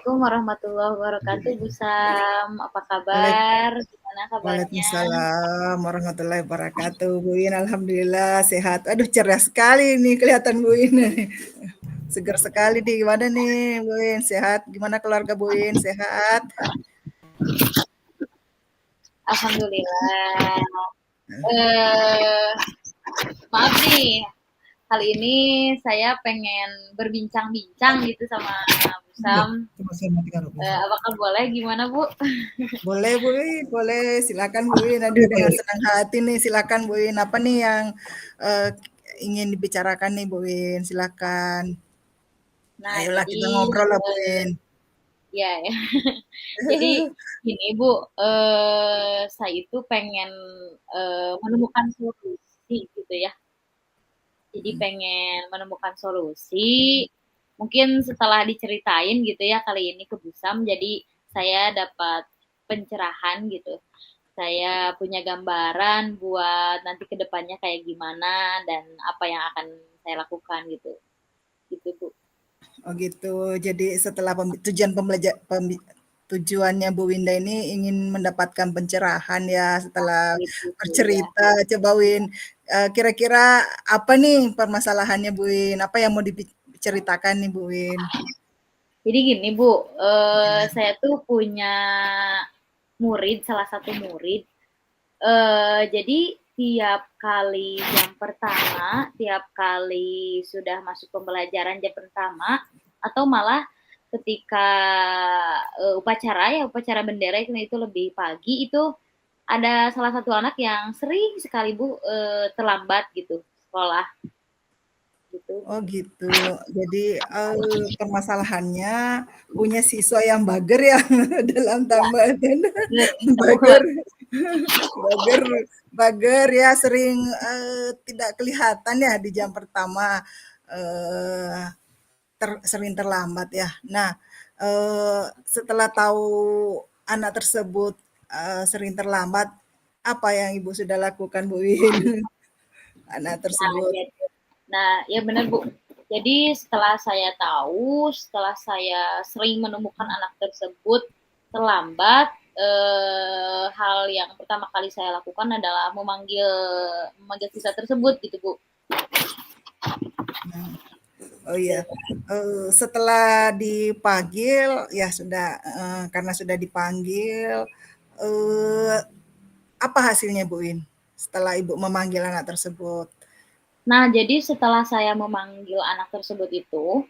Assalamualaikum warahmatullahi wabarakatuh, Bu Sam. Apa Waalai kabar? Gimana kabarnya? Waalaikumsalam warahmatullahi wabarakatuh, Bu In. Alhamdulillah sehat. Aduh, ceria sekali nih kelihatan Bu In. Segar sekali nih. Gimana nih, Bu In? Sehat? Gimana keluarga Bu In? Sehat? Alhamdulillah. Eh, maaf nih, kali ini saya pengen berbincang-bincang gitu sama Bu Sam. Apakah boleh? Gimana, Bu? Boleh, Bu In. Boleh. Silakan Bu In. Aduh, dengan senang hati nih. Silakan Bu In. Apa nih yang eh, ingin dibicarakan nih, Bu In? Silakan. Nah, Ayolah jadi kita ngobrol lah, Bu In. ya, ya. Jadi gini, Bu, saya itu pengen menemukan solusi gitu ya. Jadi pengen menemukan solusi. Mungkin setelah diceritain gitu ya kali ini ke Busam, jadi saya dapat pencerahan gitu. Saya punya gambaran buat nanti ke depannya kayak gimana dan apa yang akan saya lakukan gitu. Gitu, Bu. Oh gitu. Jadi setelah tujuan tujuannya Bu Winda ini ingin mendapatkan pencerahan ya setelah Gitu, Bu, ya. bercerita. Coba Win, kira-kira apa nih permasalahannya Bu Win? Apa yang mau diceritakan nih Bu Win? Jadi gini, Bu, saya tuh punya murid, salah satu murid. Jadi tiap kali jam pertama, tiap kali sudah masuk pembelajaran jam pertama, atau malah ketika upacara ya, upacara bendera itu lebih pagi, itu ada salah satu anak yang sering sekali Bu terlambat gitu sekolah gitu. Oh gitu. Jadi permasalahannya punya siswa yang bager ya dalam Ya, tambahan bener bager. banget. Bager bager ya sering, tidak kelihatan ya di jam pertama, eee, sering terlambat ya. Nah, setelah tahu anak tersebut, sering terlambat, apa yang Ibu sudah lakukan, Bu Win? Anak Nah, tersebut. ya, nah, ya benar Bu. Jadi setelah saya tahu, setelah saya sering menemukan anak tersebut terlambat, hal yang pertama kali saya lakukan adalah memanggil siswa tersebut gitu Bu. Nah, oh iya, setelah dipanggil ya sudah, karena sudah dipanggil, eee, apa hasilnya, Bu Win? Setelah Ibu memanggil anak tersebut? Nah, jadi setelah saya memanggil anak tersebut itu,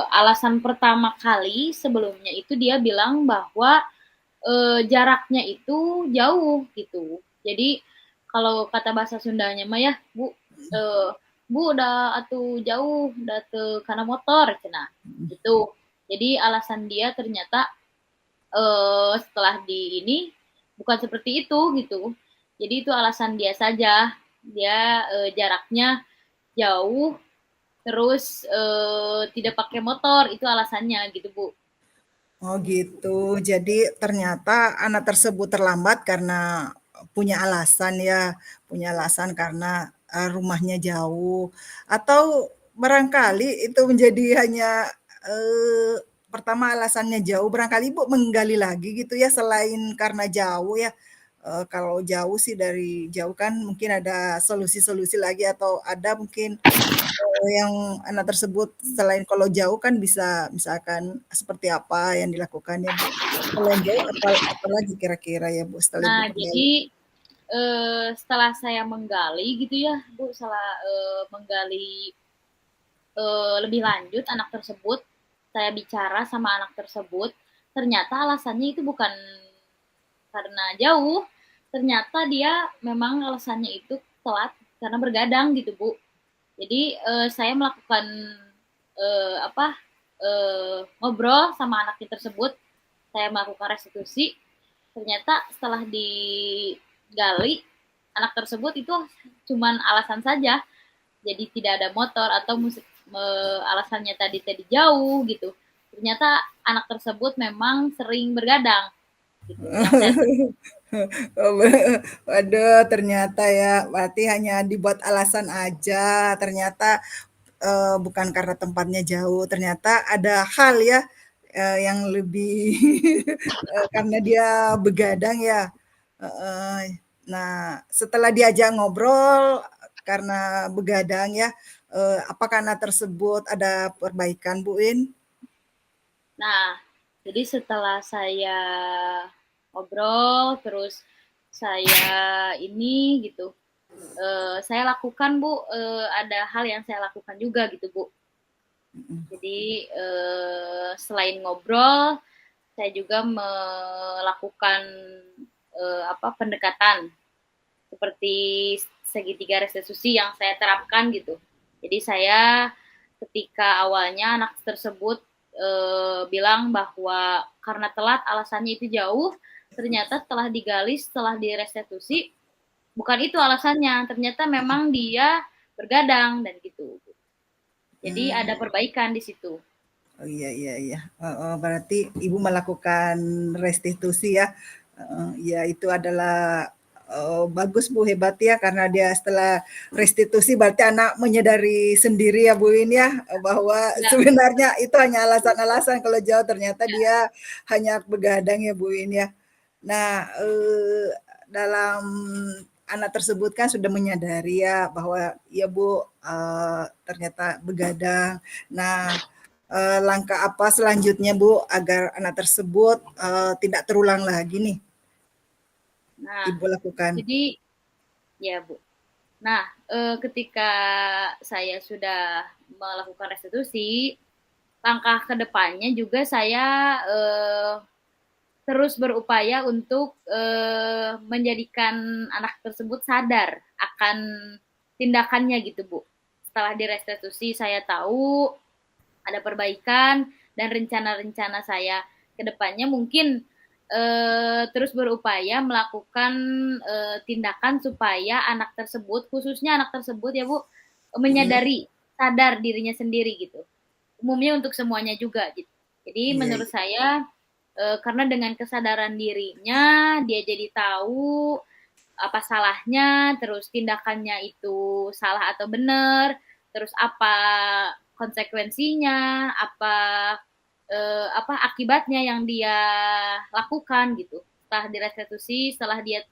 alasan pertama kali sebelumnya itu dia bilang bahwa jaraknya itu jauh gitu. Jadi kalau kata bahasa Sundanya mah ya, Bu, eh, Bu udah atuh jauh, udah tuh karena motor, cina. Gitu. Jadi alasan dia ternyata setelah di ini bukan seperti itu gitu. Jadi itu alasan dia saja. Dia jaraknya jauh, terus tidak pakai motor, itu alasannya gitu Bu. Oh gitu. Jadi ternyata anak tersebut terlambat karena punya alasan ya, punya alasan karena rumahnya jauh atau barangkali itu menjadi hanya pertama alasannya jauh, barangkali Ibu menggali lagi gitu ya selain karena jauh ya. Kalau jauh sih dari jauh kan mungkin ada solusi-solusi lagi atau ada mungkin yang anak tersebut selain kalau jauh kan bisa misalkan seperti apa yang dilakukan ya, Bu? Selain jauh apalagi kira-kira ya, Bu, setelah Ibu Nah, kembali? jadi setelah saya menggali gitu ya, Bu, setelah menggali lebih lanjut anak tersebut, saya bicara sama anak tersebut, ternyata alasannya itu bukan karena jauh, ternyata dia memang alasannya itu telat karena bergadang gitu Bu. Jadi saya melakukan apa ngobrol sama anaknya tersebut, saya melakukan restitusi. Ternyata setelah digali anak tersebut itu cuman alasan saja, jadi tidak ada motor atau alasannya tadi jauh gitu. Ternyata anak tersebut memang sering bergadang gitu. Yang saya Oh, waduh ternyata ya, berarti hanya dibuat alasan aja, ternyata, bukan karena tempatnya jauh, ternyata ada hal ya, yang lebih karena dia begadang ya. Heeh. Nah, setelah diajak ngobrol karena begadang ya, apakah anak tersebut ada perbaikan, Bu In? Nah, jadi setelah saya ngobrol, terus saya ini gitu, saya lakukan Bu, ada hal yang saya lakukan juga gitu Bu. Jadi selain ngobrol, saya juga melakukan pendekatan seperti segitiga restitusi yang saya terapkan gitu. Jadi saya ketika awalnya anak tersebut bilang bahwa karena telat alasannya itu jauh, ternyata setelah digali, setelah direstitusi, bukan itu alasannya, ternyata memang dia bergadang dan gitu. Jadi ada Hmm. perbaikan di situ. Oh iya iya iya. Berarti Ibu melakukan restitusi ya. Ya itu adalah bagus Bu, hebat ya karena dia setelah restitusi berarti anak menyadari sendiri ya Bu ini ya bahwa Ya, sebenarnya itu hanya alasan-alasan kalau jauh ternyata dia hanya begadang ya Bu ini ya. Nah, dalam anak tersebut kan sudah menyadari ya bahwa ya Bu ternyata begadang. Nah, langkah apa selanjutnya Bu agar anak tersebut tidak terulang lagi nih nah, Ibu lakukan? jadi ya Bu. Nah, ketika saya sudah melakukan restitusi, langkah ke depannya juga saya terus berupaya untuk menjadikan anak tersebut sadar akan tindakannya gitu Bu. Setelah direstitusi saya tahu ada perbaikan dan rencana-rencana saya ke depannya mungkin terus berupaya melakukan tindakan supaya anak tersebut, khususnya anak tersebut ya Bu, menyadari, sadar dirinya sendiri gitu. Umumnya untuk semuanya juga gitu. Jadi Iya, menurut iya. saya karena dengan kesadaran dirinya dia jadi tahu apa salahnya, terus tindakannya itu salah atau benar, terus apa konsekuensinya, apa akibatnya yang dia lakukan gitu. Setelah direstitusi, setelah dia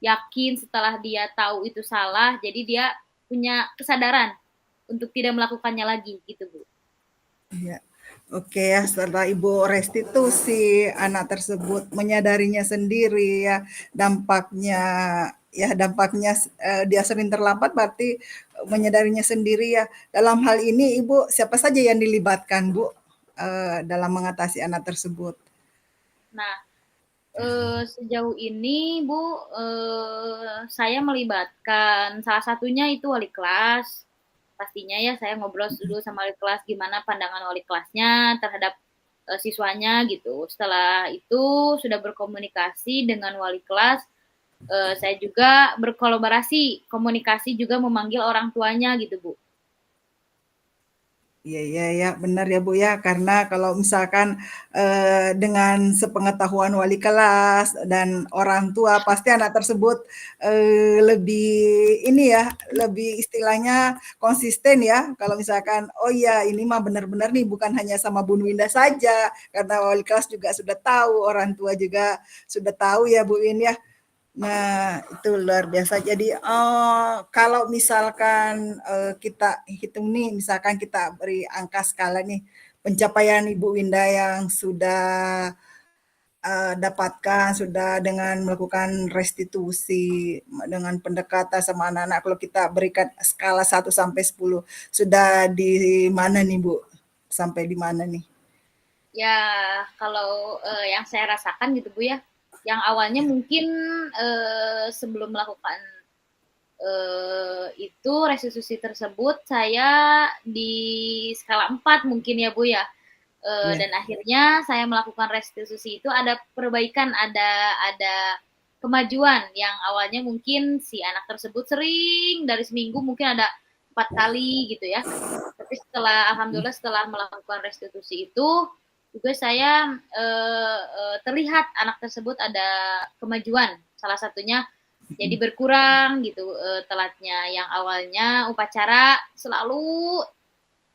yakin, setelah dia tahu itu salah, jadi dia punya kesadaran untuk tidak melakukannya lagi gitu Bu. Iya. Oke ya, setelah Ibu restitusi, anak tersebut menyadarinya sendiri ya, dampaknya dampaknya dia sering terlambat berarti menyadarinya sendiri ya. Dalam hal ini Ibu siapa saja yang dilibatkan Bu dalam mengatasi anak tersebut? Nah, sejauh ini Bu, saya melibatkan salah satunya itu wali kelas. Pastinya ya saya ngobrol dulu sama wali kelas gimana pandangan wali kelasnya terhadap siswanya gitu. Setelah itu sudah berkomunikasi dengan wali kelas, saya juga berkolaborasi, komunikasi juga memanggil orang tuanya gitu Bu. Iya iya ya, benar ya Bu ya, karena kalau misalkan dengan sepengetahuan wali kelas dan orang tua pasti anak tersebut lebih ini ya, lebih istilahnya konsisten ya. Kalau misalkan, oh iya ini mah benar-benar nih bukan hanya sama Bu Winda saja, karena wali kelas juga sudah tahu, orang tua juga sudah tahu ya Bu Win ya. Nah, itu luar biasa. Jadi, kalau misalkan, kita hitung nih, misalkan kita beri angka skala nih, pencapaian Ibu Winda yang sudah, dapatkan, sudah dengan melakukan restitusi, dengan pendekatan sama anak-anak, kalau kita berikan skala 1 sampai 10, sudah di mana nih, Bu? Sampai di mana nih? Ya, kalau yang saya rasakan gitu Bu ya, yang awalnya mungkin sebelum melakukan itu restitusi tersebut saya di skala 4 mungkin ya Bu ya. Iya. Dan akhirnya saya melakukan restitusi itu ada perbaikan, ada kemajuan yang awalnya mungkin si anak tersebut sering dari seminggu mungkin ada 4 kali gitu ya. Tapi setelah alhamdulillah setelah melakukan restitusi itu juga saya terlihat anak tersebut ada kemajuan. Salah satunya jadi berkurang gitu telatnya. Yang awalnya upacara selalu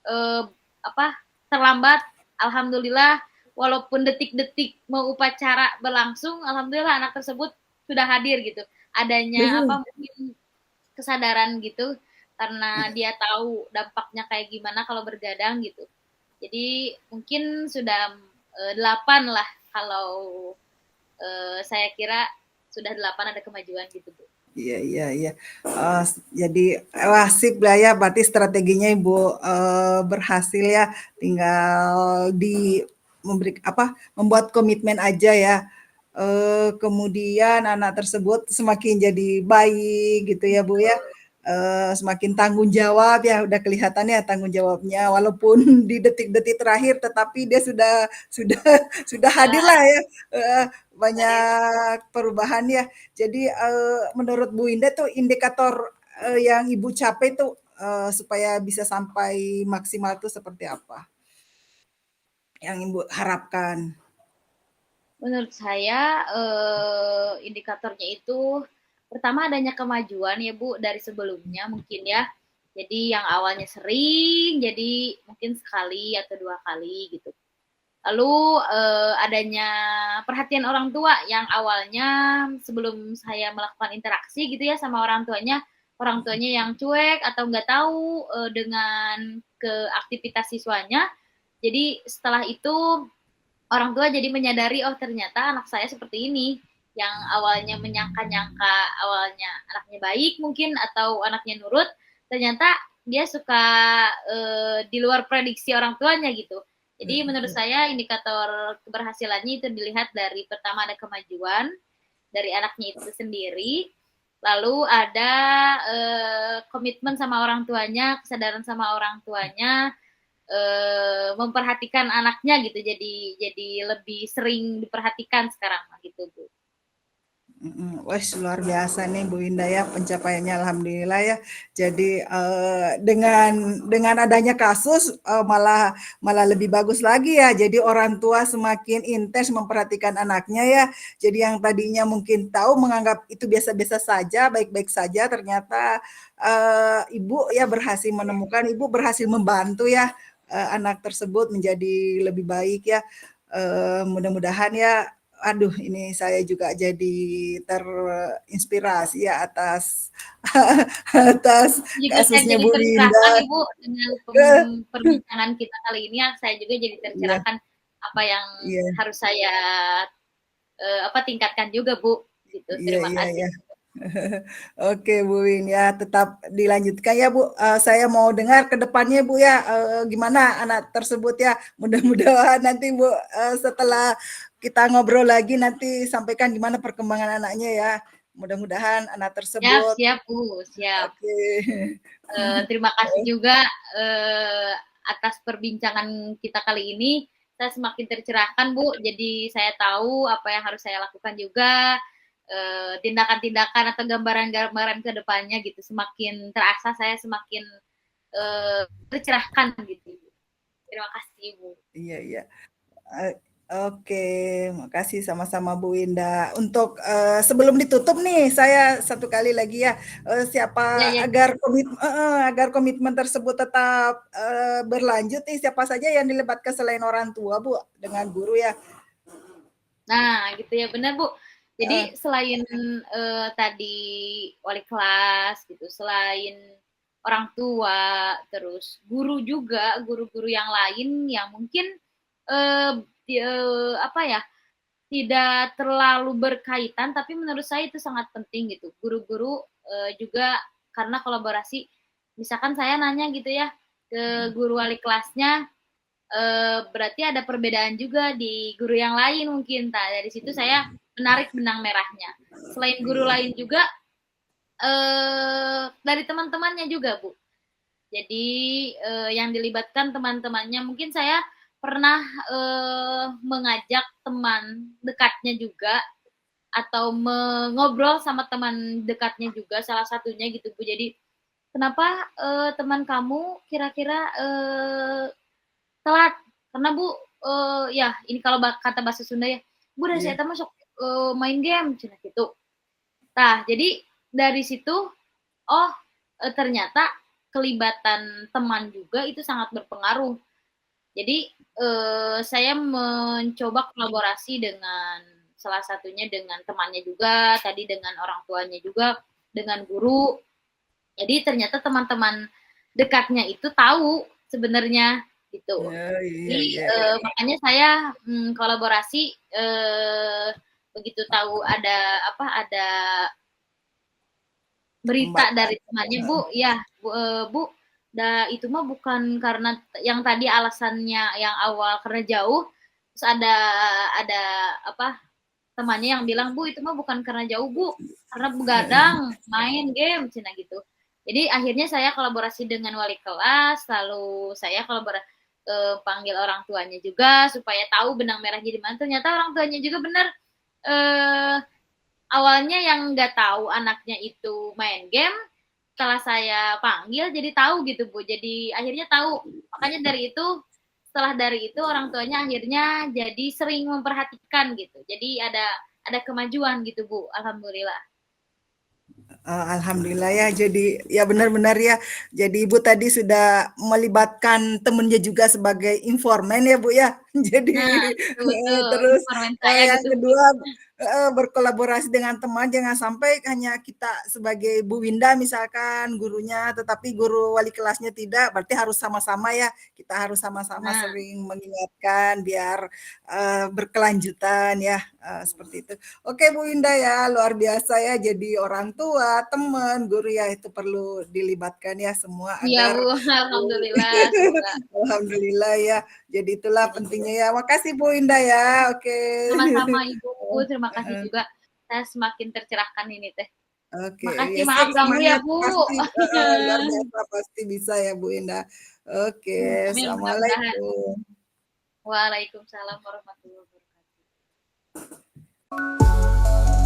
eh, apa terlambat, alhamdulillah walaupun detik-detik mau upacara berlangsung, alhamdulillah anak tersebut sudah hadir gitu. Adanya Mhm. apa mungkin kesadaran gitu karena dia tahu dampaknya kayak gimana kalau bergadang gitu. Jadi mungkin sudah 8 lah kalau saya kira sudah 8 ada kemajuan gitu Bu. Iya iya iya. Jadi wah sip lah ya, berarti strateginya Ibu, berhasil ya, tinggal memberi apa, membuat komitmen aja ya. Kemudian anak tersebut semakin jadi baik gitu ya Bu ya, semakin tanggung jawab ya, udah kelihatan ya tanggung jawabnya walaupun di detik-detik terakhir tetapi dia sudah sudah hadir Ya, lah ya, dari banyak perubahan ya. Jadi, menurut Bu Indah tuh indikator, yang Ibu capai tuh, supaya bisa sampai maksimal tuh seperti apa? Yang Ibu harapkan? menurut saya indikatornya itu pertama adanya kemajuan ya Bu dari sebelumnya mungkin ya. Jadi yang awalnya sering jadi mungkin sekali atau 2 kali gitu. Lalu adanya perhatian orang tua yang awalnya sebelum saya melakukan interaksi gitu ya sama orang tuanya yang cuek atau nggak tahu dengan ke aktivitas siswanya. Jadi setelah itu orang tua jadi menyadari oh ternyata anak saya seperti ini yang awalnya menyangka-nyangka awalnya anaknya baik mungkin atau anaknya nurut ternyata dia suka di luar prediksi orang tuanya gitu. Jadi menurut saya indikator keberhasilannya itu dilihat dari pertama ada kemajuan dari anaknya itu sendiri, lalu ada komitmen sama orang tuanya, kesadaran sama orang tuanya, memperhatikan anaknya gitu jadi lebih sering diperhatikan sekarang gitu Bu. Wes luar biasa nih Bu Indah ya pencapaiannya alhamdulillah ya. Jadi dengan adanya kasus malah malah lebih bagus lagi ya. Jadi orang tua semakin intens memperhatikan anaknya ya. Jadi yang tadinya mungkin tahu menganggap itu biasa-biasa saja, baik-baik saja, ternyata ibu ya berhasil menemukan, ibu berhasil membantu ya anak tersebut menjadi lebih baik ya. Mudah-mudahan ya. Aduh, ini saya juga jadi terinspirasi ya atas atas Juga saya kasusnya jadi Bu tercerahkan Linda. Ibu dengan Eh, perbincangan kita kali ini ya, saya juga jadi Iya, tercerahkan apa yang iya, harus saya apa tingkatkan juga Bu gitu. iya, Terima iya, kasih. iya. Oke Bu Win ya, tetap dilanjutkan ya Bu. Saya mau dengar ke depannya Bu ya, gimana anak tersebut ya. Mudah-mudahan nanti Bu setelah kita ngobrol lagi nanti sampaikan gimana perkembangan anaknya ya. Mudah-mudahan anak Siap, tersebut siap Bu, siap. oke. Terima kasih juga atas perbincangan kita kali ini. Saya semakin tercerahkan Bu, jadi saya tahu apa yang harus saya lakukan juga. Tindakan-tindakan atau gambaran-gambaran ke depannya gitu. Semakin terasa saya semakin tercerahkan gitu. Terima kasih Bu. Iya, iya. Eh, Oke, makasih sama-sama Bu Indah. Untuk sebelum ditutup nih, saya satu kali lagi ya, siapa Ya, ya. agar komitmen tersebut tetap berlanjut nih, siapa saja yang dilibatkan selain orang tua Bu, dengan guru ya. Nah, gitu ya benar Bu. Eh, Jadi selain tadi wali kelas gitu, selain orang tua, terus guru juga, guru-guru yang lain yang mungkin eh, apa ya tidak terlalu berkaitan, tapi menurut saya itu sangat penting gitu. Guru-guru juga karena kolaborasi, misalkan saya nanya gitu ya ke guru wali kelasnya, berarti ada perbedaan juga di guru yang lain mungkin. Nah, dari situ saya menarik benang merahnya. Selain guru iya, lain juga dari teman-temannya juga, Bu. Jadi yang dilibatkan teman-temannya mungkin saya pernah mengajak teman dekatnya juga atau mengobrol sama teman dekatnya juga salah satunya gitu Bu. Jadi kenapa teman kamu kira-kira telat karena Bu ya ini kalau kata bahasa Sunda ya Bu udah saya iya. masuk main game cina gitu. Nah jadi dari situ oh ternyata kelibatan teman juga itu sangat berpengaruh Jadi, saya mencoba kolaborasi dengan salah satunya dengan temannya juga, tadi dengan orang tuanya juga, dengan guru. Jadi ternyata teman-teman dekatnya itu tahu sebenarnya gitu. Oh, iya Jadi, iya iya. makanya saya, kolaborasi, begitu tahu ada apa, ada berita Hambatan, dari temannya, "Bu, ya, Bu, itu mah bukan karena yang tadi alasannya yang awal karena jauh, terus ada apa, temannya yang bilang, "Bu, itu mah bukan karena jauh, Bu, karena begadang, main game," cina gitu. Jadi akhirnya saya kolaborasi dengan wali kelas, lalu saya panggil orang tuanya juga supaya tahu benang merahnya di mana. Ternyata orang tuanya juga benar, eh, awalnya yang nggak tahu anaknya itu main game, setelah saya panggil jadi tahu gitu Bu. Jadi akhirnya tahu. Makanya setelah dari itu orang tuanya akhirnya jadi sering memperhatikan gitu. Jadi ada kemajuan gitu Bu. Alhamdulillah. Alhamdulillah ya, jadi ya benar-benar ya. Jadi Ibu tadi sudah melibatkan temennya juga sebagai informan ya Bu ya. Jadi Nah, betul-betul. terus Informan saya yang gitu Bu. kedua berkolaborasi dengan teman, jangan sampai hanya kita sebagai Bu Winda misalkan gurunya, tetapi guru wali kelasnya tidak, berarti harus sama-sama ya. Kita harus sama-sama Nah, sering mengingatkan biar berkelanjutan ya, seperti itu. Oke Bu Winda ya, luar biasa ya. Jadi orang tua, teman, guru ya itu perlu dilibatkan ya semua iya agar Bu. Alhamdulillah. Semoga alhamdulillah ya. Jadi itulah jadi pentingnya ya. Makasih Bu Winda ya. Oke. sama-sama Ibu. Terima kasih juga. Saya semakin tercerahkan ini teh. Oke, Makasih, ya maaf siap ganggu ya semangat Bu. pasti luar biasa pasti bisa ya Bu Indah. Oke, Amin mudah-mudahan. assalamualaikum. Waalaikumsalam warahmatullahi wabarakatuh.